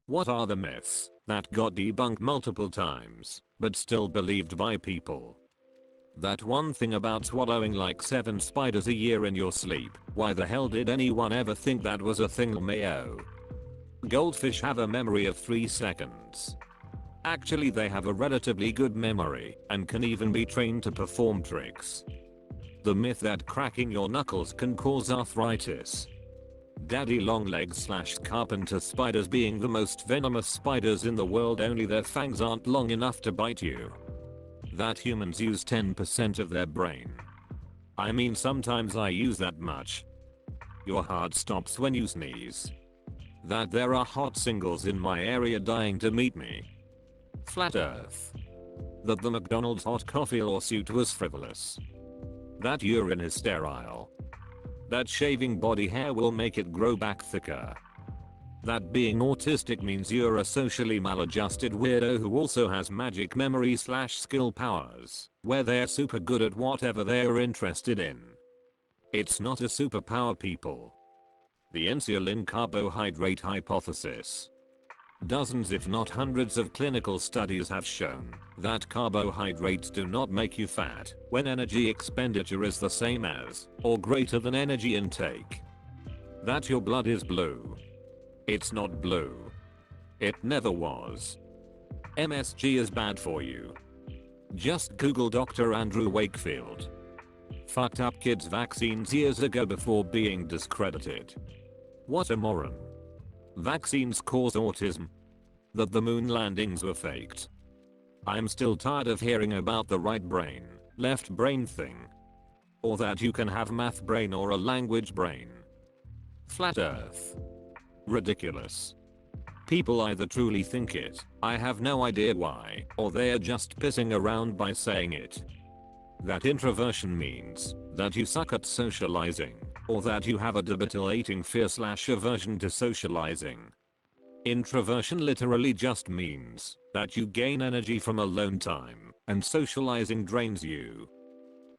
What are the myths that got debunked multiple times, but still believed by people? That one thing about swallowing like 7 spiders a year in your sleep, why the hell did anyone ever think that was a thing? Mayo. Goldfish have a memory of 3 seconds. Actually, they have a relatively good memory and can even be trained to perform tricks. The myth that cracking your knuckles can cause arthritis. Daddy longlegs / carpenter spiders being the most venomous spiders in the world, only their fangs aren't long enough to bite you. That humans use 10% of their brain. I mean, sometimes I use that much. Your heart stops when you sneeze. That there are hot singles in my area dying to meet me. Flat Earth. That the McDonald's hot coffee lawsuit was frivolous. That urine is sterile. That shaving body hair will make it grow back thicker. That being autistic means you're a socially maladjusted weirdo who also has magic memory / skill powers, where they're super good at whatever they're interested in. It's not a superpower, people. The insulin carbohydrate hypothesis. Dozens if not hundreds of clinical studies have shown that carbohydrates do not make you fat when energy expenditure is the same as or greater than energy intake. That your blood is blue. It's not blue. It never was. MSG is bad for you. Just Google Dr. Andrew Wakefield. Fucked up kids vaccines years ago before being discredited. What a moron. Vaccines cause autism. That the moon landings were faked. I'm still tired of hearing about the right brain, left brain thing. Or that you can have math brain or a language brain. Flat Earth. Ridiculous. People either truly think it, I have no idea why, or they're just pissing around by saying it. That introversion means that you suck at socializing, or that you have a debilitating fear / aversion to socializing. Introversion literally just means that you gain energy from alone time, and socializing drains you.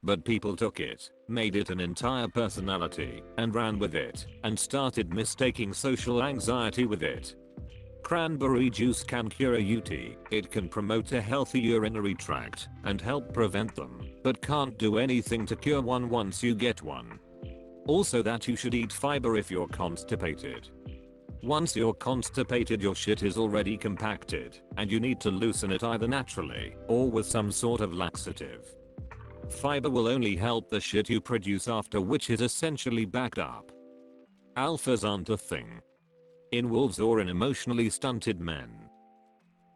But people took it, made it an entire personality, and ran with it, and started mistaking social anxiety with it. Cranberry juice can cure a UT, it can promote a healthy urinary tract, and help prevent them, but can't do anything to cure one once you get one. Also that you should eat fiber if you're constipated. Once you're constipated, your shit is already compacted, and you need to loosen it either naturally, or with some sort of laxative. Fiber will only help the shit you produce after, which is essentially backed up. Alphas aren't a thing. In wolves or in emotionally stunted men.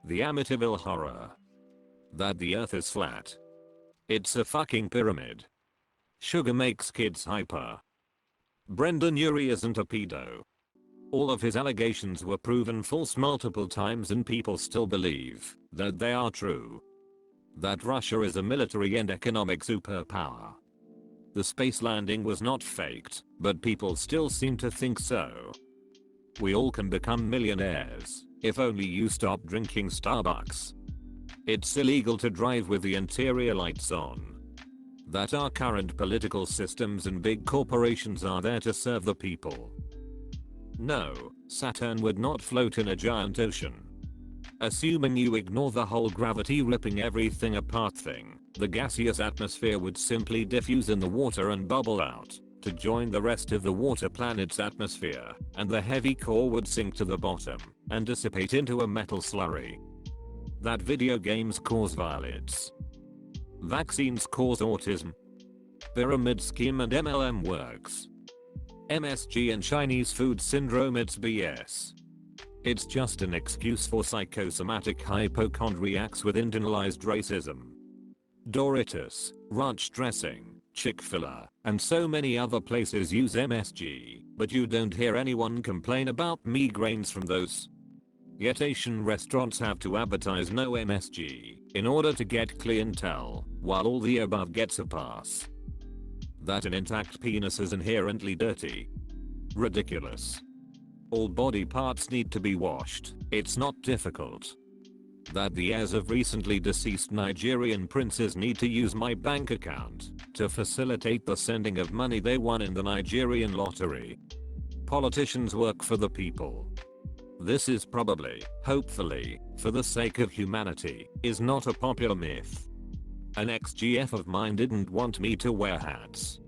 The Amityville horror. That the earth is flat. It's a fucking pyramid. Sugar makes kids hyper. Brendan Urie isn't a pedo. All of his allegations were proven false multiple times and people still believe that they are true. That Russia is a military and economic superpower. The space landing was not faked, but people still seem to think so. We all can become millionaires if only you stop drinking Starbucks. It's illegal to drive with the interior lights on. That our current political systems and big corporations are there to serve the people. No, Saturn would not float in a giant ocean. Assuming you ignore the whole gravity ripping everything apart thing, the gaseous atmosphere would simply diffuse in the water and bubble out to join the rest of the water planet's atmosphere, and the heavy core would sink to the bottom and dissipate into a metal slurry. That video games cause violence. Vaccines cause autism. Pyramid scheme and MLM works. MSG and Chinese food syndrome, it's BS. It's just an excuse for psychosomatic hypochondriacs with internalized racism. Doritos, ranch dressing, Chick-fil-A, and so many other places use MSG, but you don't hear anyone complain about migraines from those. Yet Asian restaurants have to advertise no MSG in order to get clientele, while all the above gets a pass. That an intact penis is inherently dirty. Ridiculous. All body parts need to be washed, it's not difficult. That the heirs of recently deceased Nigerian princes need to use my bank account to facilitate the sending of money they won in the Nigerian lottery. Politicians work for the people. This is probably, hopefully, for the sake of humanity, is not a popular myth. An ex-GF of mine didn't want me to wear hats.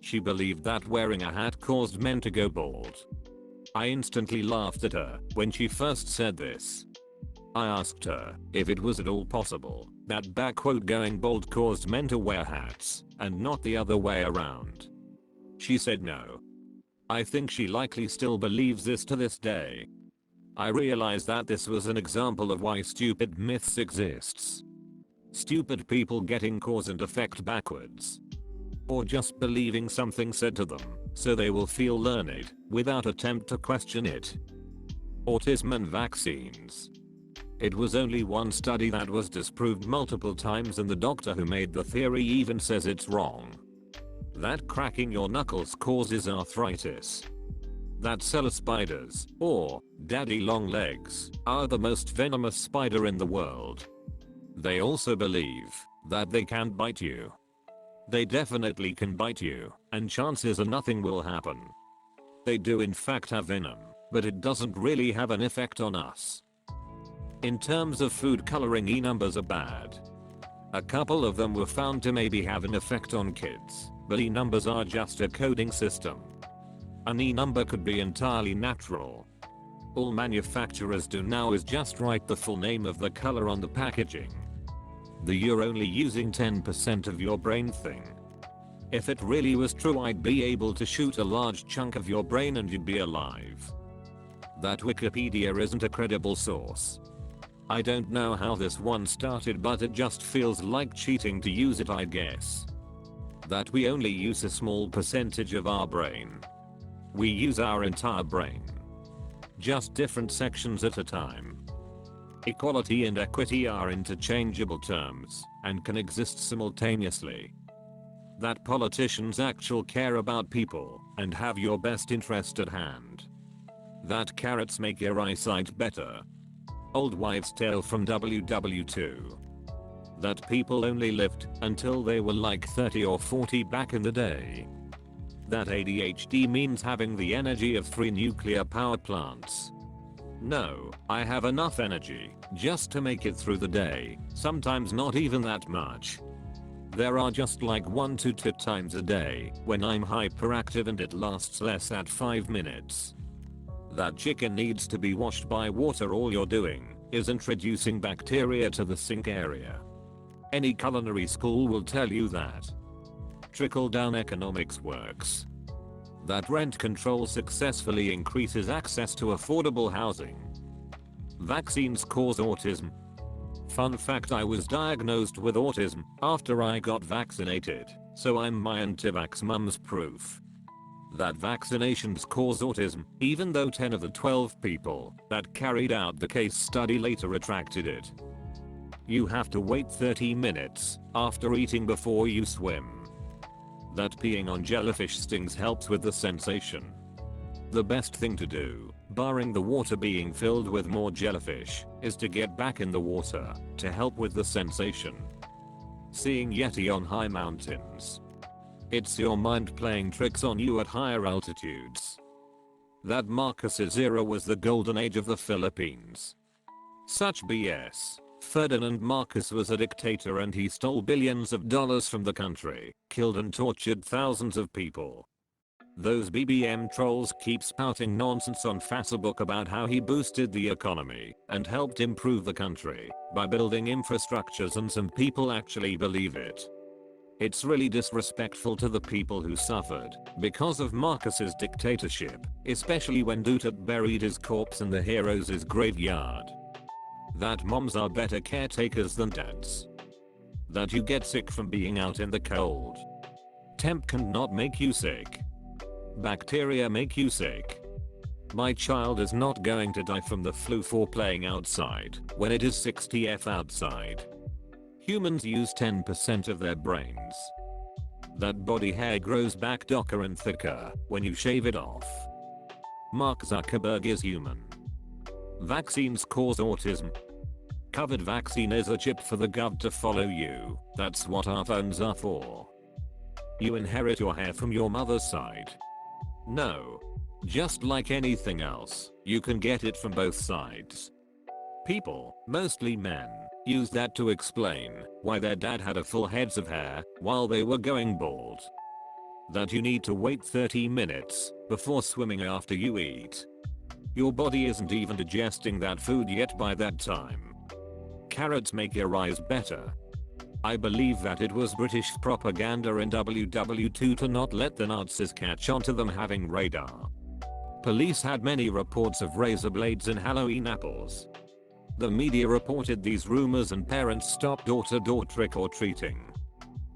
She believed that wearing a hat caused men to go bald. I instantly laughed at her when she first said this. I asked her if it was at all possible that going bald caused men to wear hats and not the other way around. She said no. I think she likely still believes this to this day. I realized that this was an example of why stupid myths exists. Stupid people getting cause and effect backwards. Or just believing something said to them, so they will feel learned, without attempt to question it. Autism and vaccines. It was only one study that was disproved multiple times, and the doctor who made the theory even says it's wrong. That cracking your knuckles causes arthritis. That cellar spiders, or daddy long legs, are the most venomous spider in the world. They also believe that they can't bite you. They definitely can bite you, and chances are nothing will happen. They do in fact have venom, but it doesn't really have an effect on us. In terms of food coloring, E numbers are bad. A couple of them were found to maybe have an effect on kids, but E numbers are just a coding system. An E number could be entirely natural. All manufacturers do now is just write the full name of the color on the packaging. You're only using 10% of your brain thing. If it really was true, I'd be able to shoot a large chunk of your brain and you'd be alive. That Wikipedia isn't a credible source. I don't know how this one started, but it just feels like cheating to use it, I guess. That we only use a small percentage of our brain. We use our entire brain. Just different sections at a time. Equality and equity are interchangeable terms and can exist simultaneously. That politicians actually care about people and have your best interest at hand. That carrots make your eyesight better. Old wives' tale from WW2. That people only lived until they were like 30 or 40 back in the day. That ADHD means having the energy of 3 nuclear power plants. No, I have enough energy just to make it through the day, sometimes not even that much. There are just like 1 to 2 times a day when I'm hyperactive and it lasts less at 5 minutes. That chicken needs to be washed by water. All you're doing is introducing bacteria to the sink area. Any culinary school will tell you that. Trickle-down economics works. That rent control successfully increases access to affordable housing. Vaccines cause autism. Fun fact, I was diagnosed with autism after I got vaccinated, so I'm my anti-vax mum's proof. That vaccinations cause autism, even though 10 of the 12 people that carried out the case study later retracted it. You have to wait 30 minutes after eating before you swim. That peeing on jellyfish stings helps with the sensation. The best thing to do, barring the water being filled with more jellyfish, is to get back in the water to help with the sensation. Seeing Yeti on high mountains. It's your mind playing tricks on you at higher altitudes. That Marcos's era was the golden age of the Philippines. Such BS. Ferdinand Marcos was a dictator and he stole billions of dollars from the country, killed and tortured thousands of people. Those BBM trolls keep spouting nonsense on Facebook about how he boosted the economy and helped improve the country by building infrastructures, and some people actually believe it. It's really disrespectful to the people who suffered because of Marcos's dictatorship, especially when Duterte buried his corpse in the heroes' graveyard. That moms are better caretakers than dads. That you get sick from being out in the cold. Temp cannot make you sick. Bacteria make you sick. My child is not going to die from the flu for playing outside when it is 60°F outside. Humans use 10% of their brains. That body hair grows back darker and thicker when you shave it off. Mark Zuckerberg is human. Vaccines cause autism. Covered vaccine is a chip for the gov to follow you. That's what our phones are for. You inherit your hair from your mother's side. No. Just like anything else, You can get it from both sides. People, mostly men, use that to explain why their dad had a full heads of hair while they were going bald. That you need to wait 30 minutes before swimming after you eat. Your body isn't even digesting that food yet by that time. Carrots make your eyes better. I believe that it was British propaganda in WW2 to not let the Nazis catch on to them having radar. Police had many reports of razor blades in Halloween apples. The media reported these rumors and parents stopped door-to-door trick-or-treating.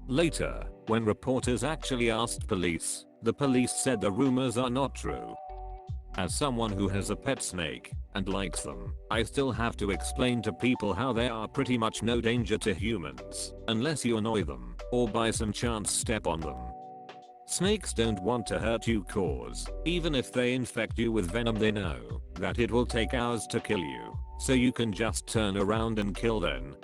Later, when reporters actually asked police, the police said the rumors are not true. As someone who has a pet snake and likes them, I still have to explain to people how they are pretty much no danger to humans unless you annoy them or by some chance step on them. Snakes don't want to hurt you cause, even if they infect you with venom, they know that it will take hours to kill you, so you can just turn around and kill them.